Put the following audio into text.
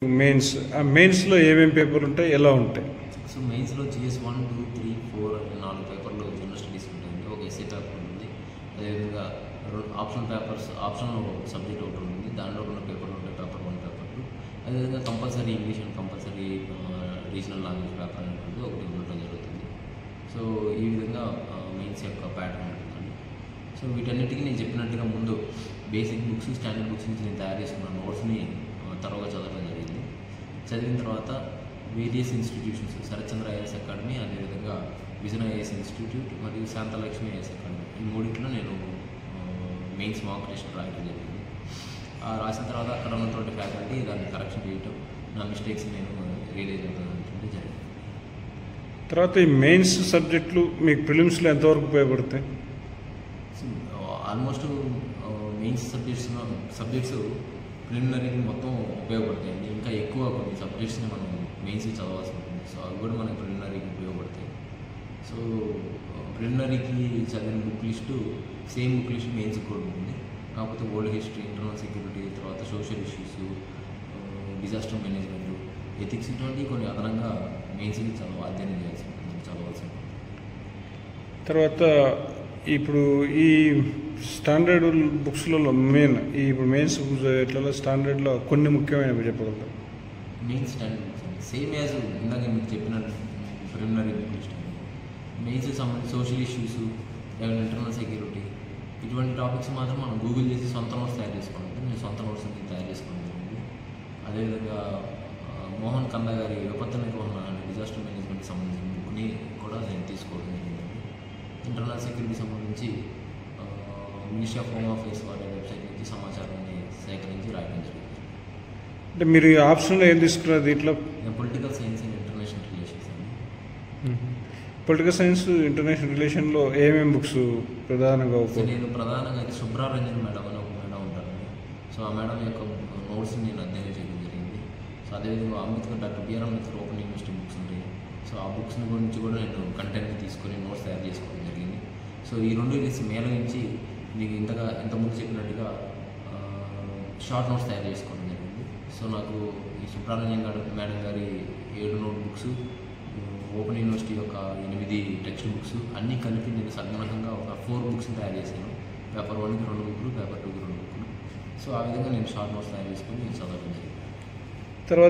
మెయిన్స్లో ఏమేమి పేపర్లు ఉంటాయి, ఎలా ఉంటాయి? సో మెయిన్స్లో GS 1, 2, 3, 4 అనే 4 పేపర్లు జనరల్ స్టడీస్ ఉంటాయండి. ఒక ఎస్ఏ పేపర్ ఉంటుంది. అదేవిధంగా ఆప్షనల్ సబ్జెక్ట్ ఒకటి ఉంటుంది. దానిలో ఉన్న పేపర్లు ఉంటాయి, పేపర్ 1, పేపర్ 2. అదేవిధంగా compulsory English and compulsory regional language paper అనేటువంటిది ఒకటి ఉండటం జరుగుతుంది. సో ఈ విధంగా మెయిన్స్ యొక్క ప్యాటర్న్ ఉంటుందండి. సో వీటన్నిటికీ నేను చెప్పినట్టుగా ముందు బేసిక్ బుక్స్, స్టాండర్డ్ బుక్స్ నుంచి నేను తయారు చేసుకున్న నోట్స్ని తరువుగా చదవడం జరిగింది. చదివిన తర్వాత various institutions, Sarathchandra IAS academy, అదేవిధంగా విజన్ ఐఏఎస్ ఇన్స్టిట్యూట్ మరియు శాంతలక్ష్మి ఐఏఎస్ అకాడమీ, ఈ మూడింటిలో నేను మెయిన్స్ మాక్ టెస్ట్ రాయడం జరిగింది. రాసిన తర్వాత అక్కడ ఉన్నటువంటి ఫ్యాకల్టీ దాన్ని కరెక్షన్ చేయటం, నా మిస్టేక్స్ నేను రియలైజ్ అవ్వడం జరిగింది. తర్వాత ఈ మెయిన్స్ సబ్జెక్టులు మీకు ప్రిలిమ్స్లో ఎంతవరకు ఉపయోగపడతాయి? ఆల్మోస్ట్ మెయిన్స్ సబ్జెక్ట్స్ ప్రిలిమినరీకి మొత్తం ఉపయోగపడతాయండి. ఇంకా ఎక్కువ కొన్ని సబ్జెక్ట్స్ని మనం మెయిన్స్కి చదవాల్సి ఉంటుంది. సో అవి కూడా మనకి ప్రిలిమినరీకి ఉపయోగపడతాయి. సో ప్రిలిమినరీకి చదివిన book list same book list మెయిన్స్కి కూడా ఉంటుంది. కాకపోతే వరల్డ్ హిస్టరీ, ఇంటర్నల్ సెక్యూరిటీ, తర్వాత social issues, disaster management, ethics, ఇటువంటివి కొన్ని అదనంగా మెయిన్స్కి అధ్యయనం చదవాల్సి ఉంటుంది. తర్వాత ఇప్పుడు ఈ స్టాండర్డ్ బుక్స్లలో ఇప్పుడు మెయిన్స్ బుక్స్ ఎట్లా స్టాండర్డ్లో కొన్ని ముఖ్యమైనవి చెప్పగలుగుతారు? మెయిన్ స్టాండర్డ్ బుక్స్ అండి, సేమ్ యాజ్ ఇందాక మీకు చెప్పిన ప్రిలిమినరీ బుక్ లిస్ట్ అండి. మెయిన్స్ సంబంధించి సోషల్ ఇష్యూస్, లేకపోతే ఇంటర్నల్ సెక్యూరిటీ, ఇటువంటి టాపిక్స్ మాత్రం మనం గూగుల్ చేసి సొంత నోట్స్ తయారు చేసుకోండి. నేను సొంత నోట్స్ తయారు చేసుకోవడం జరిగింది. అదేవిధంగా మోహన్ కందా గారి విపత్తు నిర్వహణ అనే డిజాస్టర్ మేనేజ్మెంట్కి సంబంధించిన బుక్ని కూడా నేను తీసుకోవడం జరిగింది. ఇంటర్నల్ సెక్యూరిటీ సంబంధించి మినిస్ట్రీ ఆఫ్ హోమ్ అఫేర్స్ వారి వెబ్సైట్ నుంచి సమాచారాన్ని సేకరించి రాయడం జరిగింది. అంటే మీరు ఈ ఆప్షన్లో ఏం తీసుకున్నారు దీంట్లో? Political science and international relations అండి. పొలిటికల్ సైన్స్, ఇంటర్నేషనల్ రిలేషన్లో ఏమేమి బుక్స్ ప్రధానంగా? నేను ప్రధానంగా సుబ్రారంజన్ మేడం అని ఒక మేడం ఉంటారండి. సో ఆ మేడం యొక్క నోట్స్ని నేను అధ్యయనం చేయడం జరిగింది. సో అదేవిధంగా doctor BR Ambedkar open university books ఉంటాయి. సో ఆ బుక్స్ గురించి కూడా నేను కంటెంట్ తీసుకొని నోట్స్ తయారు చేసుకోవడం జరిగింది. సో ఈ రెండు మేళవించి మీకు ఇంతకుముందు చెప్పినట్టుగా షార్ట్ నోట్స్ తయారు చేసుకోవడం జరిగింది. సో నాకు ఈ సుబ్రహ్మణ్యం మేడం గారి 7 నోట్ బుక్స్, ఓపెన్ యూనివర్సిటీ యొక్క 8 టెక్స్ట్ బుక్స్ అన్నీ కలిపి నేను సంగ్రహంగా ఒక 4 బుక్స్ని తయారు చేశాను. పేపర్ 1కి 2 బుక్లు, పేపర్ 2కి 2 బుక్లు. సో ఆ విధంగా నేను షార్ట్ నోట్స్ తయారు చేసుకొని చదవడం జరిగింది. తర్వాత